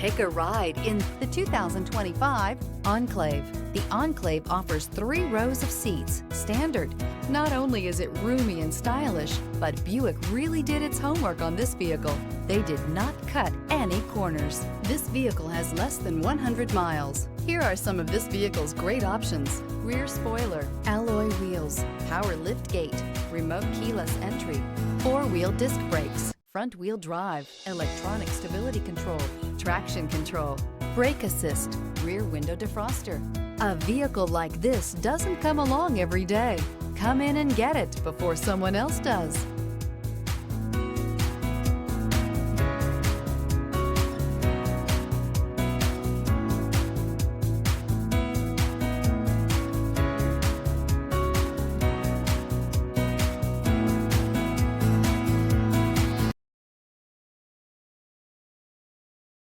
Take a ride in the 2025 Enclave. The Enclave offers 3 rows of seats, standard. Not only is it roomy and stylish, but Buick really did its homework on this vehicle. They did not cut any corners. This vehicle has less than 100 miles. Here are some of this vehicle's great options: rear spoiler, alloy wheels, power lift gate, remote keyless entry, 4-wheel disc brakes, front-wheel drive, electronic stability control, traction control, brake assist, rear window defroster. A vehicle like this doesn't come along every day. Come in and get it before someone else does.